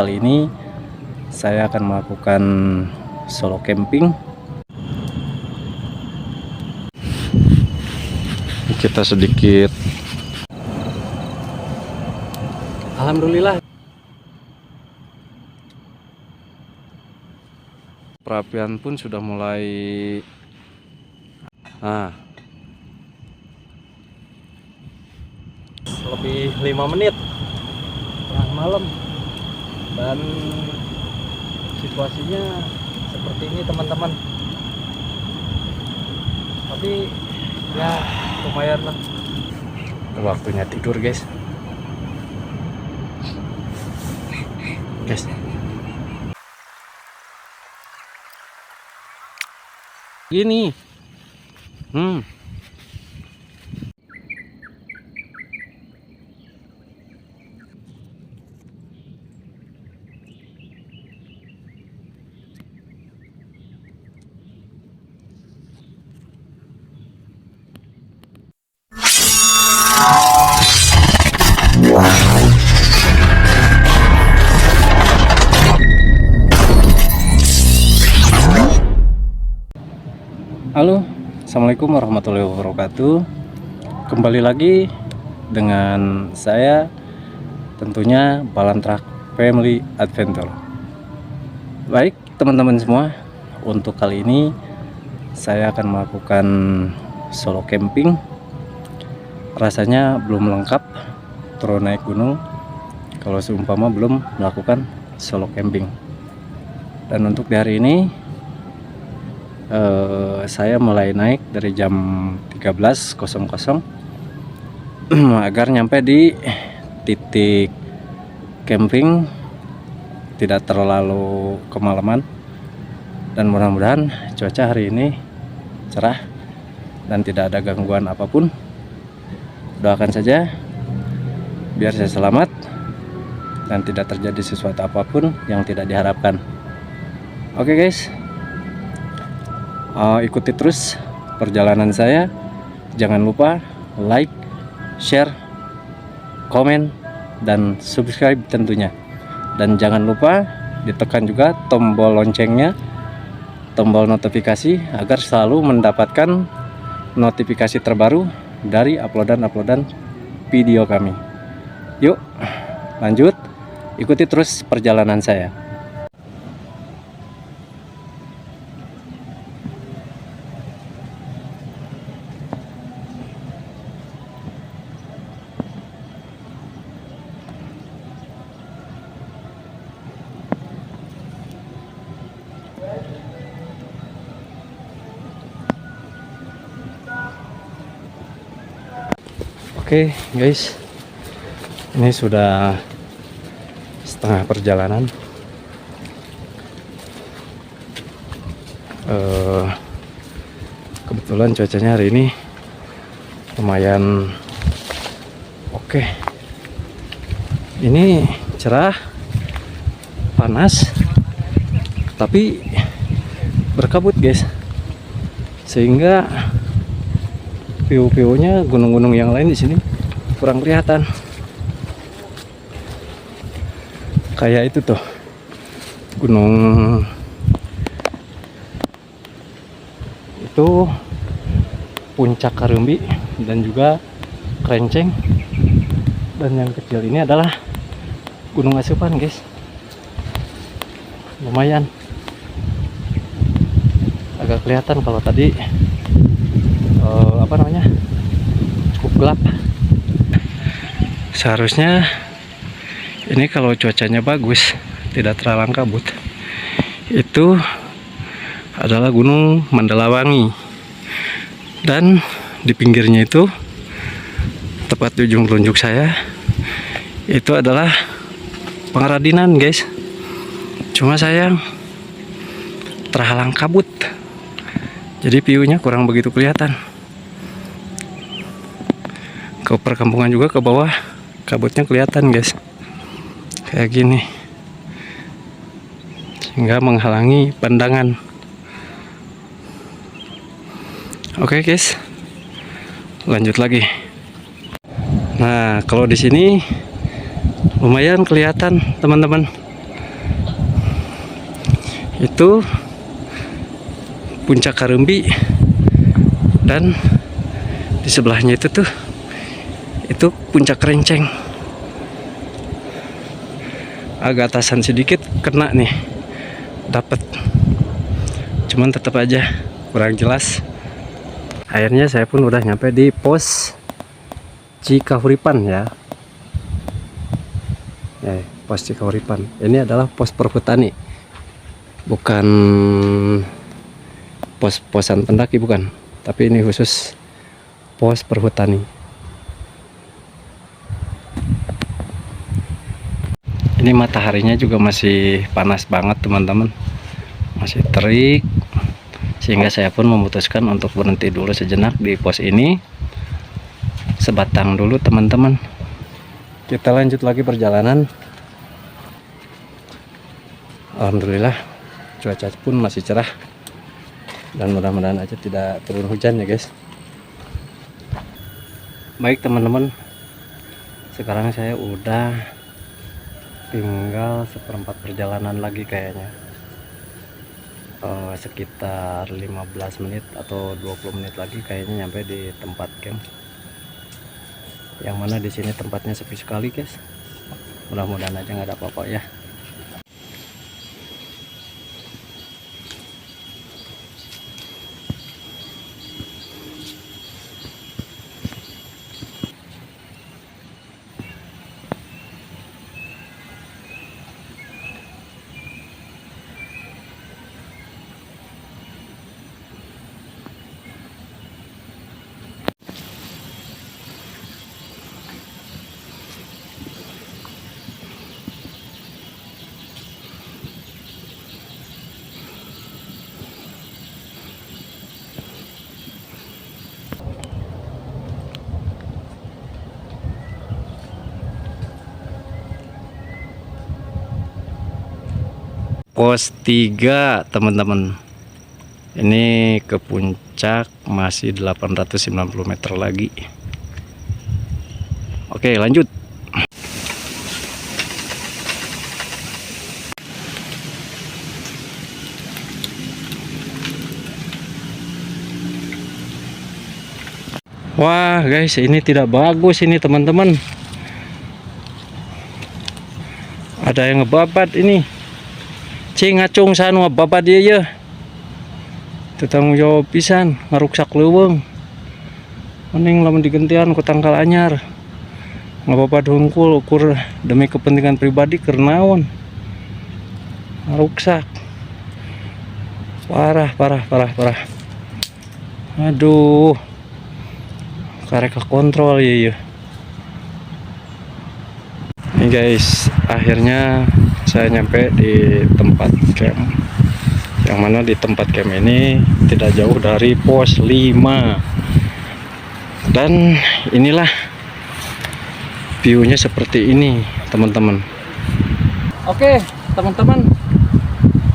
Kali ini saya akan melakukan solo camping. Kita sedikit, alhamdulillah, perapian pun sudah mulai. Lebih 5 menit tengah malam dan situasinya seperti ini teman-teman, tapi ya lumayan lah. Waktunya tidur guys. Gini Halo, assalamualaikum warahmatullahi wabarakatuh. Kembali lagi dengan saya, tentunya Balantrak Family Adventure. Baik teman-teman semua, untuk kali ini saya akan melakukan solo camping. Rasanya belum lengkap turun naik gunung kalau seumpama belum melakukan solo camping. Dan untuk di hari ini saya mulai naik dari jam 13.00 agar nyampe di titik camping tidak terlalu kemalaman, dan mudah-mudahan cuaca hari ini cerah dan tidak ada gangguan apapun. Doakan saja biar saya selamat dan tidak terjadi sesuatu apapun yang tidak diharapkan. Oke guys, ikuti terus perjalanan saya. Jangan lupa like, share, komen, dan subscribe tentunya. Dan jangan lupa ditekan juga tombol loncengnya, tombol notifikasi, agar selalu mendapatkan notifikasi terbaru dari uploadan video kami. Yuk lanjut, ikuti terus perjalanan saya. Oke guys, ini sudah setengah perjalanan. Kebetulan cuacanya hari ini lumayan oke. Ini cerah, panas, tapi berkabut guys, sehingga view-nya gunung-gunung yang lain di sini kurang kelihatan. Kayak itu tuh gunung itu Puncak Karumbi dan juga Kerenceng, dan yang kecil ini adalah Gunung Asupan guys. Lumayan agak kelihatan kalau tadi cukup gelap. Seharusnya ini kalau cuacanya bagus, tidak terlalu kabut, itu adalah Gunung Mandalawangi, dan di pinggirnya itu tepat di ujung telunjuk saya itu adalah Pengradinan guys. Cuma sayang terhalang kabut, jadi view-nya kurang begitu kelihatan. Ke perkampungan juga ke bawah kabutnya kelihatan guys, kayak gini, sehingga menghalangi pandangan. Oke guys, lanjut lagi. Nah, kalau di sini lumayan kelihatan teman-teman, Itu Puncak Karembi, dan di sebelahnya itu Puncak Krenceng. Agak atasan sedikit kena nih, dapat, cuman tetap aja kurang jelas. Akhirnya saya pun udah nyampe di pos Cikahuripan ya. Pos Cikahuripan ini adalah pos perhutani, bukan pos-posan pendaki, bukan, tapi ini khusus pos perhutani. Ini mataharinya juga masih panas banget teman-teman, masih terik, sehingga saya pun memutuskan untuk berhenti dulu sejenak di pos ini, sebatang dulu teman-teman. Kita lanjut lagi perjalanan. Alhamdulillah cuaca pun masih cerah, dan mudah-mudahan aja tidak turun hujan ya guys. Baik teman-teman, sekarang saya udah tinggal seperempat perjalanan lagi kayaknya, sekitar 15 menit atau 20 menit lagi kayaknya nyampe di tempat camp, yang mana di sini tempatnya sepi sekali guys. Mudah-mudahan aja nggak ada apa-apa ya. Pos 3 teman-teman, ini ke puncak masih 890 meter lagi. Oke lanjut. Wah guys, ini tidak bagus ini teman-teman, ada yang ngebabat ini. Ngacung sanu babat dia ya, tanggung jawab pisan, ngaruksak leuweung. Mending lamun digentian ku tangkal anyar, ngababat hungkul ukur demi kepentingan pribadi kernaon, ngaruksak. Parah. Aduh, karek kontrol ya. Ini guys, akhirnya saya nyampe di tempat camp, yang mana di tempat camp ini tidak jauh dari pos 5, dan inilah viewnya seperti ini teman-teman. Oke teman-teman,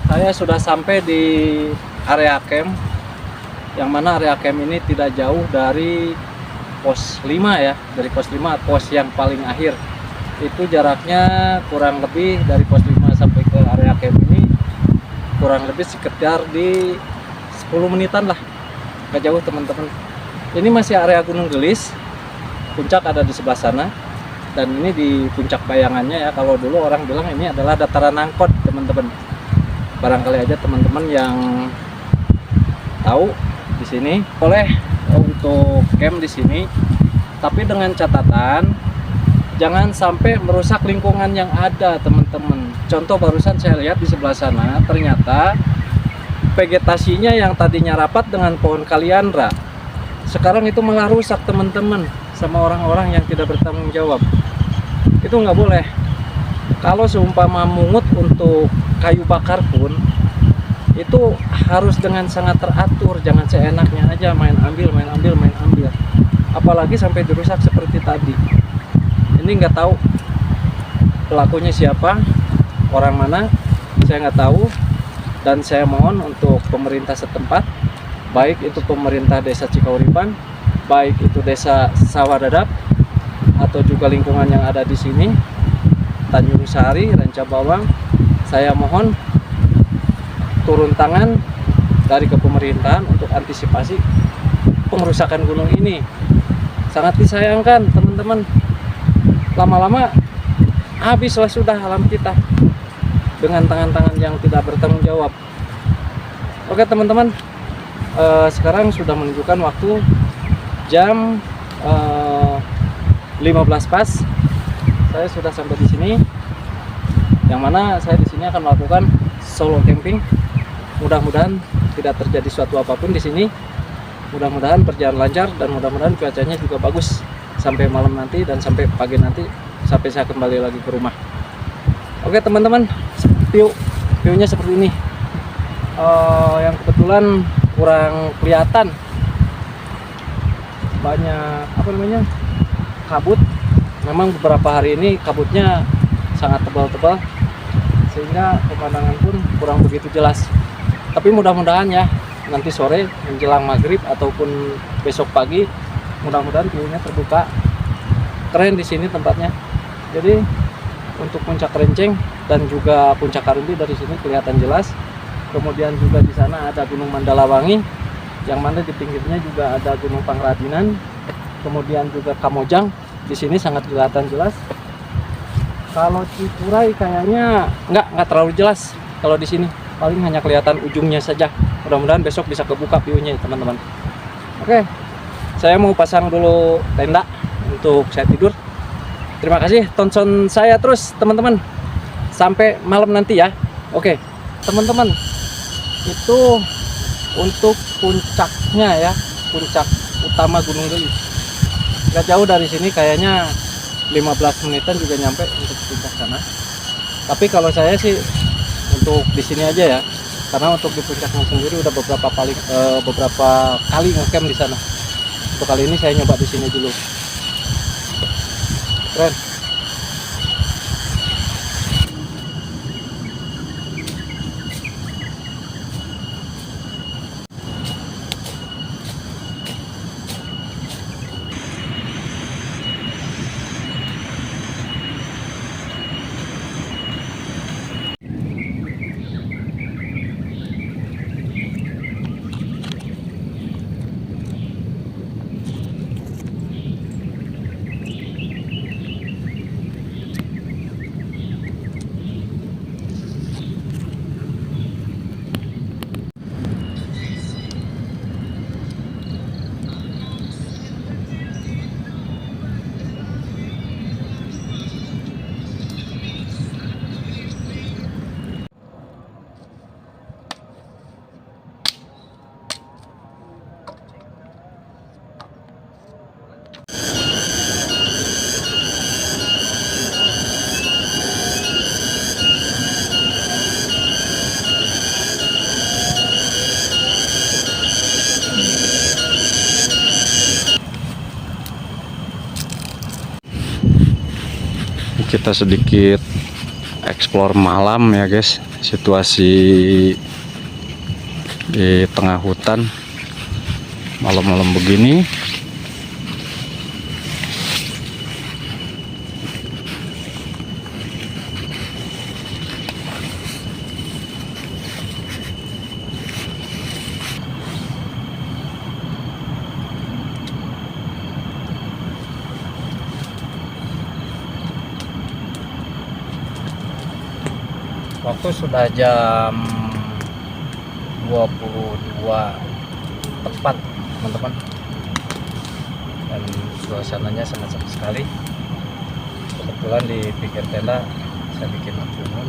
saya sudah sampai di area camp, yang mana area camp ini tidak jauh dari pos 5 ya, dari pos 5 pos yang paling akhir. Itu jaraknya kurang lebih dari pos 5 sampai ke area camp ini kurang lebih sekitar di 10 menitan lah, gak jauh teman-teman. Ini masih area Gunung Gelis, puncak ada di sebelah sana, dan ini di puncak bayangannya ya. Kalau dulu orang bilang ini adalah dataran angkot teman-teman. Barangkali aja teman-teman yang tahu di sini boleh untuk camp di sini, tapi dengan catatan jangan sampai merusak lingkungan yang ada teman-teman. Contoh barusan saya lihat di sebelah sana, ternyata vegetasinya yang tadinya rapat dengan pohon kaliandra, sekarang itu malah rusak teman-teman sama orang-orang yang tidak bertanggung jawab. Itu nggak boleh. Kalau seumpama mungut untuk kayu bakar pun itu harus dengan sangat teratur, jangan seenaknya aja main ambil. Apalagi sampai dirusak seperti tadi. Ini nggak tahu pelakunya siapa, orang mana, saya nggak tahu. Dan saya mohon untuk pemerintah setempat, baik itu pemerintah desa Cikahuripan, baik itu desa Sawah Dadap, atau juga lingkungan yang ada di sini, Tanjung Sari, Ranca Bawang, saya mohon turun tangan dari ke pemerintahan untuk antisipasi pengerusakan gunung ini. Sangat disayangkan teman-teman, lama-lama habislah sudah alam kita dengan tangan-tangan yang tidak bertanggung jawab. Oke teman-teman, sekarang sudah menunjukkan waktu jam 15 pas. Saya sudah sampai di sini, yang mana saya di sini akan melakukan solo camping. Mudah-mudahan tidak terjadi suatu apapun di sini. Mudah-mudahan berjalan lancar dan mudah-mudahan cuacanya juga bagus sampai malam nanti dan sampai pagi nanti, sampai saya kembali lagi ke rumah. Oke teman-teman, view-nya seperti ini. Yang kebetulan kurang kelihatan, banyak kabut. Memang beberapa hari ini kabutnya sangat tebal-tebal sehingga pemandangan pun kurang begitu jelas. Tapi mudah-mudahan ya nanti sore menjelang maghrib ataupun besok pagi, mudah-mudahan view-nya terbuka. Keren di sini tempatnya. Jadi untuk puncak Renceng dan juga puncak Karimbi dari sini kelihatan jelas. Kemudian juga di sana ada Gunung Mandalawangi, yang mana di pinggirnya juga ada Gunung Pangradinan. Kemudian juga Kamojang, di sini sangat kelihatan jelas. Kalau Cipurai kayaknya nggak terlalu jelas. Kalau di sini paling hanya kelihatan ujungnya saja. Mudah-mudahan besok bisa kebuka view-nya teman-teman. Oke, saya mau pasang dulu tenda untuk saya tidur. Terima kasih tonton saya terus teman-teman sampai malam nanti ya. Oke teman-teman, itu untuk puncaknya ya, puncak utama Gunung Geli. Gak jauh dari sini, kayaknya 15 menitan juga nyampe untuk puncak sana. Tapi kalau saya sih untuk di sini aja ya, karena untuk di puncaknya sendiri udah beberapa kali ngecamp di sana. Untuk kali ini saya nyoba di sini dulu. Keren. Kita sedikit explore malam ya guys, situasi di tengah hutan malam-malam begini. Waktu sudah jam 22 tepat teman-teman, dan suasananya sangat sepi sekali. Kebetulan di pinggir tenda saya bikin lampu umum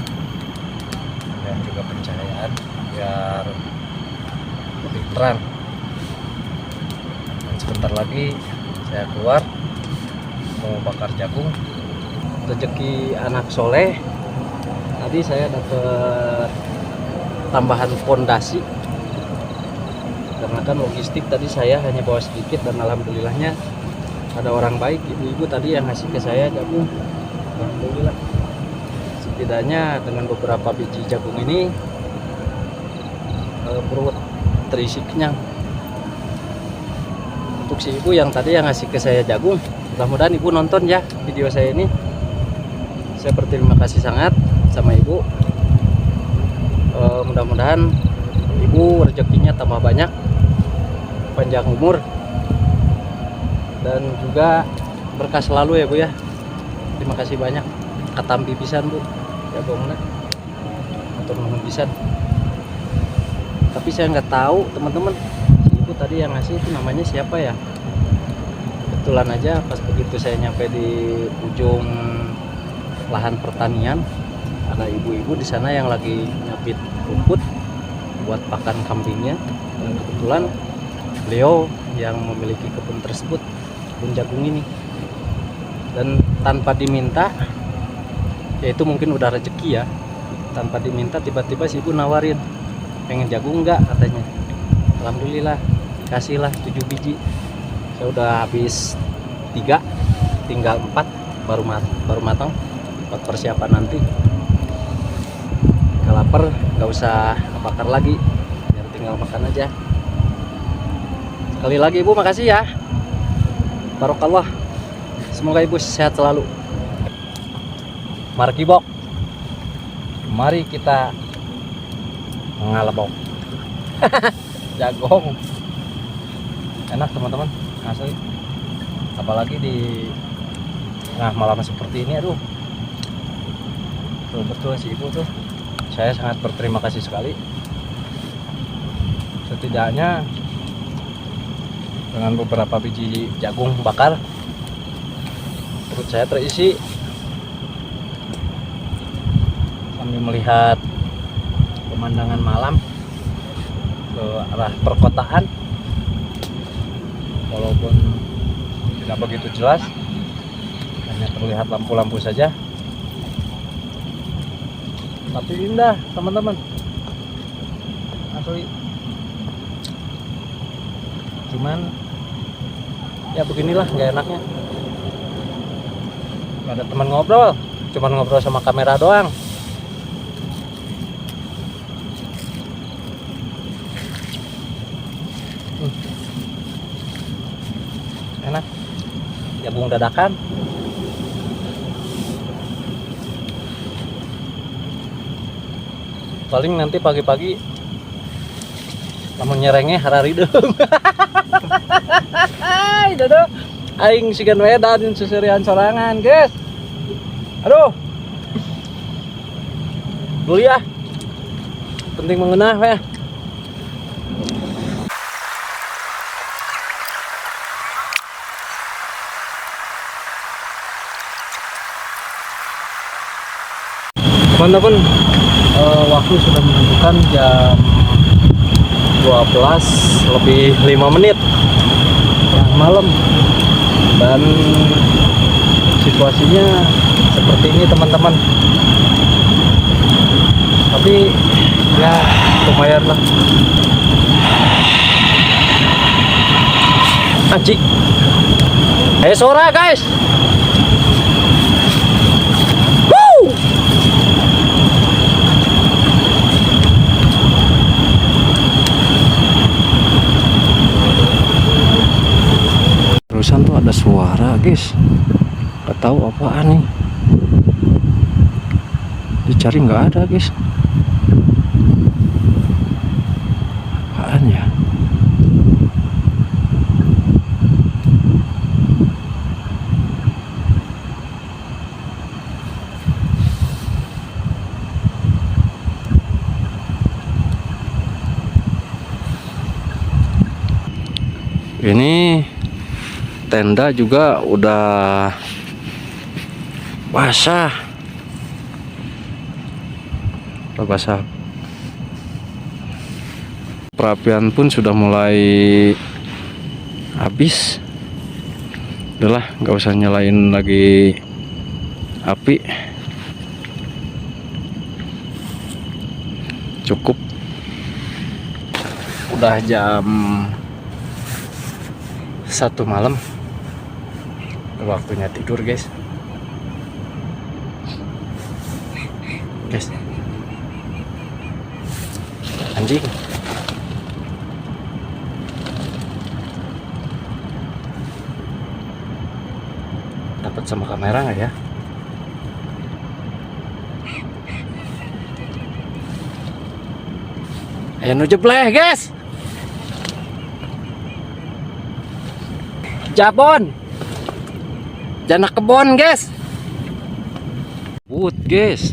dan juga pencahayaan biar lebih terang. Dan sebentar lagi saya keluar mau bakar jagung. Rezeki anak soleh, tadi saya dapat tambahan fondasi karena kan logistik tadi saya hanya bawa sedikit, dan alhamdulillahnya ada orang baik, ibu-ibu tadi yang ngasih ke saya jagung. Alhamdulillah, setidaknya dengan beberapa biji jagung ini perut terisi kenyang. Untuk si ibu yang tadi yang ngasih ke saya jagung, mudah-mudahan ibu nonton ya video saya ini. Saya berterima kasih sangat sama ibu. mudah-mudahan ibu rezekinya tambah banyak, panjang umur, dan juga berkah selalu ya bu ya. Terima kasih banyak. Katampi pisan bu, jagongna atau nuhun pisan. Tapi saya nggak tahu teman-teman, si ibu tadi yang ngasih itu namanya siapa ya. Kebetulan aja pas begitu saya nyampe di ujung lahan pertanian, ada ibu-ibu di sana yang lagi nyapit rumput buat pakan kambingnya. Dan kebetulan beliau yang memiliki kebun tersebut, kebun jagung ini. Dan tanpa diminta, ya itu mungkin udah rezeki ya, tanpa diminta tiba-tiba si ibu nawarin, pengen jagung nggak katanya. Alhamdulillah kasihlah 7 biji. Saya udah habis 3, tinggal 4 baru matang buat persiapan nanti. Kalau lapar nggak usah bakar lagi, biar tinggal makan aja. Sekali lagi ibu makasih ya, barokallah, semoga ibu sehat selalu. Markibok, mari kita ngalebok jagong. Enak teman-teman, asli, apalagi di malam seperti ini. Aduh, betul si ibu tuh, saya sangat berterima kasih sekali. Setidaknya dengan beberapa biji jagung bakar, perut saya terisi sambil melihat pemandangan malam ke arah perkotaan. Walaupun tidak begitu jelas, hanya terlihat lampu-lampu saja, tapi indah teman-teman, asli. Cuman ya beginilah nggak enaknya, nggak ada teman ngobrol, cuman ngobrol sama kamera doang. Enak, jagung dadakan. Paling nanti pagi-pagi namun nyerengnya hararidung. Hai dodo, aing sigan wedan susirian sorangan guys. Aduh, dulu ya, penting mengenah ya. Teman-teman, waktu sudah menunjukkan jam 12:05 malam, dan situasinya seperti ini teman-teman. Tapi ya lumayan lah. Anjing, sora guys. Terusan tuh ada suara guys, nggak tahu apaan nih, dicari nggak ada guys, apaan ya. Ini tenda juga udah basah, perapian pun sudah mulai habis. Udahlah, nggak usah nyalain lagi api, cukup. Udah jam 1 malam, waktunya tidur guys. Anjing, dapat sama kamera nggak ya? Ayo nu jebleh, guys. Jabon. Jana kebon, guys. Kabut, guys.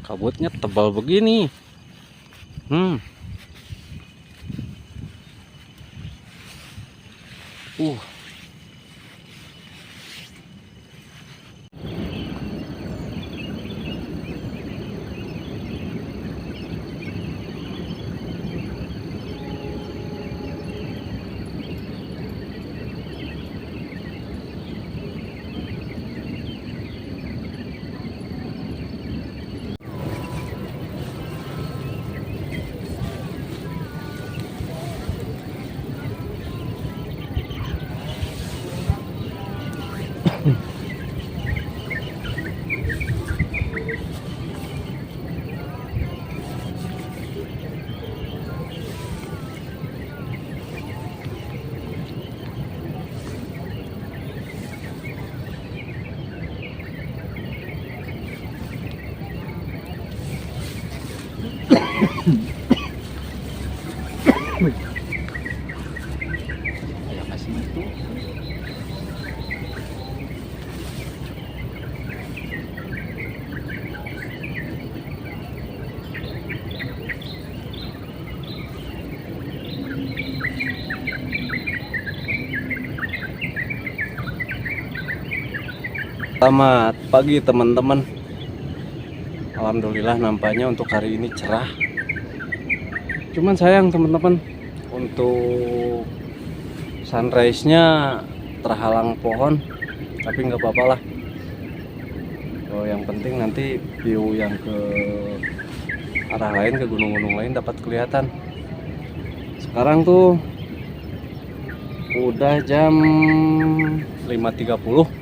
Kabutnya tebal begini. Uh. Ya kasih itu. Selamat pagi teman-teman. Alhamdulillah nampaknya untuk hari ini cerah. Cuman sayang teman-teman, untuk sunrise-nya terhalang pohon, tapi nggak apa-apa lah. So, yang penting nanti view yang ke arah lain, ke gunung-gunung lain dapat kelihatan. Sekarang tuh udah jam 5.30.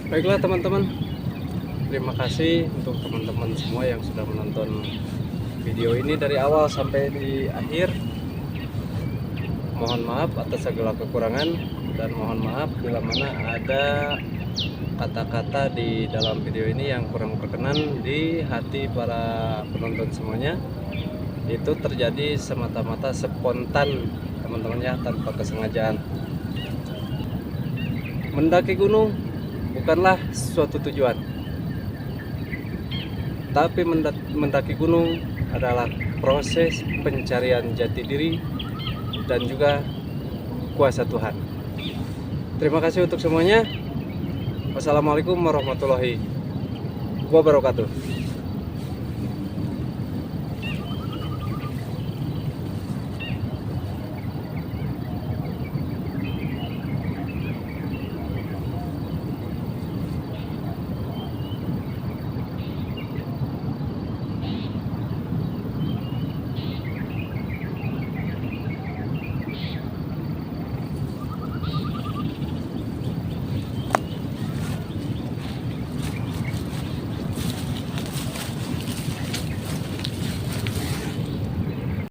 Baiklah teman-teman, terima kasih untuk teman-teman semua yang sudah menonton video ini dari awal sampai di akhir. Mohon maaf atas segala kekurangan, dan mohon maaf bila mana ada kata-kata di dalam video ini yang kurang berkenan di hati para penonton semuanya. Itu terjadi semata-mata spontan teman-teman ya, tanpa kesengajaan. Mendaki gunung bukanlah suatu tujuan, tapi mendaki gunung adalah proses pencarian jati diri dan juga kuasa Tuhan. Terima kasih untuk semuanya. Wassalamualaikum warahmatullahi wabarakatuh.